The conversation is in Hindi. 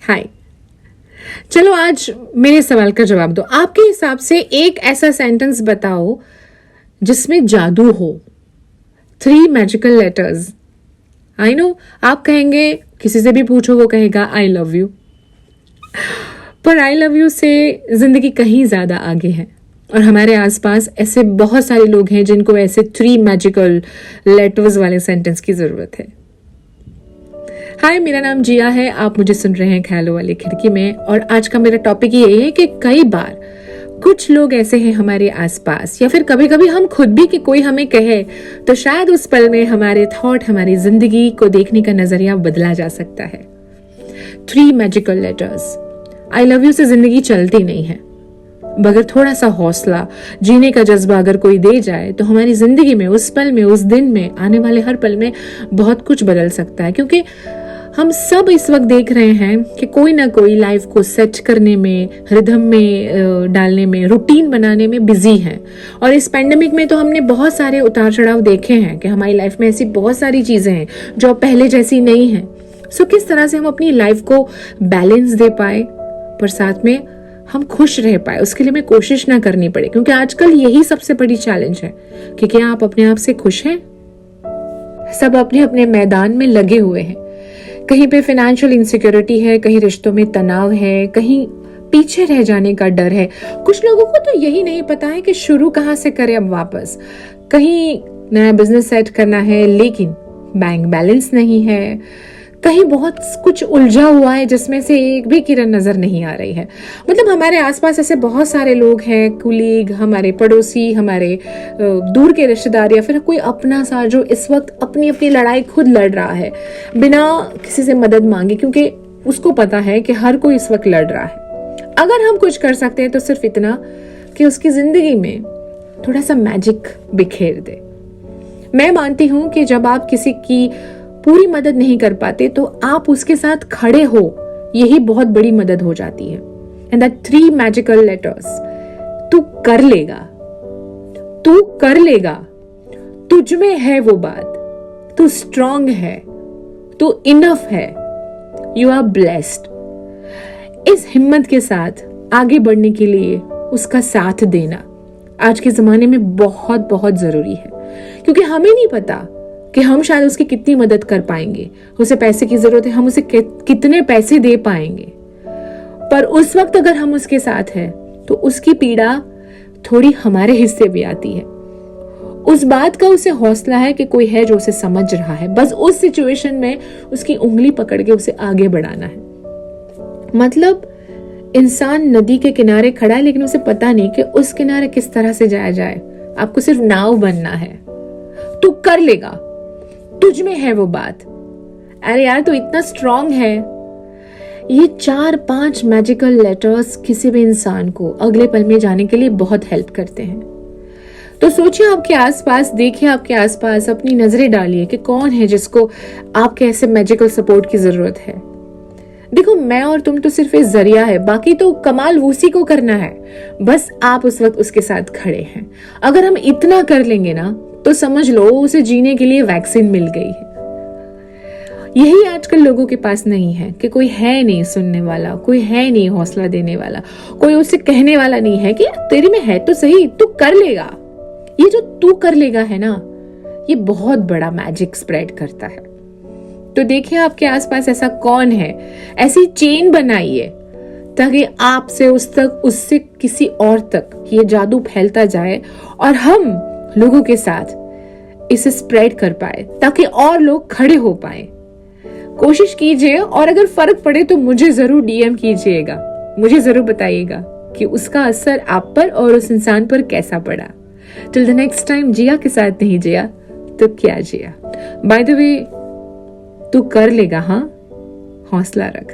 हाय। चलो आज मेरे सवाल का जवाब दो। आपके हिसाब से एक ऐसा सेंटेंस बताओ जिसमें जादू हो। 3 मैजिकल लेटर्स। आई नो आप कहेंगे, किसी से भी पूछो वो कहेगा आई लव यू, पर आई लव यू से जिंदगी कहीं ज्यादा आगे है और हमारे आसपास ऐसे बहुत सारे लोग हैं जिनको ऐसे 3 मैजिकल लेटर्स वाले सेंटेंस की जरूरत है। हाय, मेरा नाम जिया है, आप मुझे सुन रहे हैं ख्यालों वाली खिड़की में और आज का मेरा टॉपिक ये है कि कई बार कुछ लोग ऐसे हैं हमारे आसपास या फिर कभी कभी हम खुद भी कि कोई हमें कहे तो शायद उस पल में हमारे थॉट, हमारी जिंदगी को देखने का नजरिया बदला जा सकता है। 3 magical letters. I love you से जिंदगी चलती नहीं है, मगर थोड़ा सा हौसला, जीने का जज्बा अगर कोई दे जाए तो हमारी जिंदगी में उस पल में, उस दिन में, आने वाले हर पल में बहुत कुछ बदल सकता है। क्योंकि हम सब इस वक्त देख रहे हैं कि कोई ना कोई लाइफ को सेट करने में, रिदम में डालने में, रूटीन बनाने में बिजी है। और इस पैंडेमिक में तो हमने बहुत सारे उतार चढ़ाव देखे हैं कि हमारी लाइफ में ऐसी बहुत सारी चीजें हैं जो पहले जैसी नहीं है। सो किस तरह से हम अपनी लाइफ को बैलेंस दे पाए पर साथ में हम खुश रह पाए, उसके लिए हमें कोशिश ना करनी पड़े। क्योंकि आजकल यही सबसे बड़ी चैलेंज है कि क्या आप अपने आप से खुश हैं? सब अपने अपने मैदान में लगे हुए हैं। कहीं पे फाइनेंशियल इनसिक्योरिटी है, कहीं रिश्तों में तनाव है, कहीं पीछे रह जाने का डर है। कुछ लोगों को तो यही नहीं पता है कि शुरू कहां से करें अब वापस। कहीं नया बिजनेस सेट करना है लेकिन बैंक बैलेंस नहीं है, कहीं बहुत कुछ उलझा हुआ है जिसमें से एक भी किरण नजर नहीं आ रही है। मतलब हमारे आसपास ऐसे बहुत सारे लोग हैं, कुलीग, हमारे पड़ोसी, हमारे दूर के रिश्तेदार या फिर कोई अपना सा जो इस वक्त अपनी अपनी लड़ाई खुद लड़ रहा है बिना किसी से मदद मांगे, क्योंकि उसको पता है कि हर कोई इस वक्त लड़ रहा है। अगर हम कुछ कर सकते हैं तो सिर्फ इतना कि उसकी जिंदगी में थोड़ा सा मैजिक बिखेर दे। मैं मानती हूं कि जब आप किसी की पूरी मदद नहीं कर पाते तो आप उसके साथ खड़े हो, यही बहुत बड़ी मदद हो जाती है। And that 3 magical letters. तू कर लेगा, तू कर लेगा, तुझ में है वो बात, तू स्ट्रांग है, तू इनफ है, यू आर ब्लेस्ड। इस हिम्मत के साथ आगे बढ़ने के लिए उसका साथ देना आज के जमाने में बहुत बहुत जरूरी है। क्योंकि हमें नहीं पता कि हम शायद उसकी कितनी मदद कर पाएंगे। उसे पैसे की जरूरत है, हम उसे कितने पैसे दे पाएंगे, पर उस वक्त अगर हम उसके साथ हैं तो उसकी पीड़ा थोड़ी हमारे हिस्से भी आती है। उस बात का उसे हौसला है कि कोई है जो उसे समझ रहा है। बस उस सिचुएशन में उसकी उंगली पकड़ के उसे आगे बढ़ाना है। मतलब इंसान नदी के किनारे खड़ा है लेकिन उसे पता नहीं कि उस किनारे किस तरह से जाया जाए। आपको सिर्फ नाव बनना है। तू कर लेगा, तुझ में है वो बात। अरे यार, तू इतना स्ट्रांग है। ये 4-5 मैजिकल लेटर्स किसी भी इंसान को अगले पल में जाने के लिए बहुत हेल्प करते हैं। तो सोचिए आपके आसपास, देखिए आपके आसपास, अपनी नजरें डालिए कि कौन है जिसको आपके ऐसे मैजिकल सपोर्ट की जरूरत है। देखो, मैं और तुम तो सिर्फ एक जरिया है, बाकी तो कमाल उसी को करना है। बस आप उस वक्त उसके साथ खड़े हैं। अगर हम इतना कर लेंगे ना तो समझ लो उसे जीने के लिए वैक्सीन मिल गई है। यही आजकल लोगों के पास नहीं है कि कोई है नहीं सुनने वाला, कोई है नहीं हौसला देने वाला, कोई उसे कहने वाला नहीं है कि तेरे में है तो सही, तू कर लेगा। ये जो तू कर लेगा है ना, ये बहुत बड़ा मैजिक स्प्रेड करता है। तो देखिए आपके आसपास ऐसा कौन है, ऐसी चेन बनाइए ताकि आपसे उस तक, उससे किसी और तक ये जादू फैलता जाए और हम लोगों के साथ इसे स्प्रेड कर पाए ताकि और लोग खड़े हो पाए। कोशिश कीजिए और अगर फर्क पड़े तो मुझे जरूर डीएम कीजिएगा, मुझे जरूर बताइएगा कि उसका असर आप पर और उस इंसान पर कैसा पड़ा। टिल द नेक्स्ट टाइम, जिया के साथ नहीं जिया तो क्या जिया। बाय द वे, तू कर लेगा, हाँ, हौसला रख।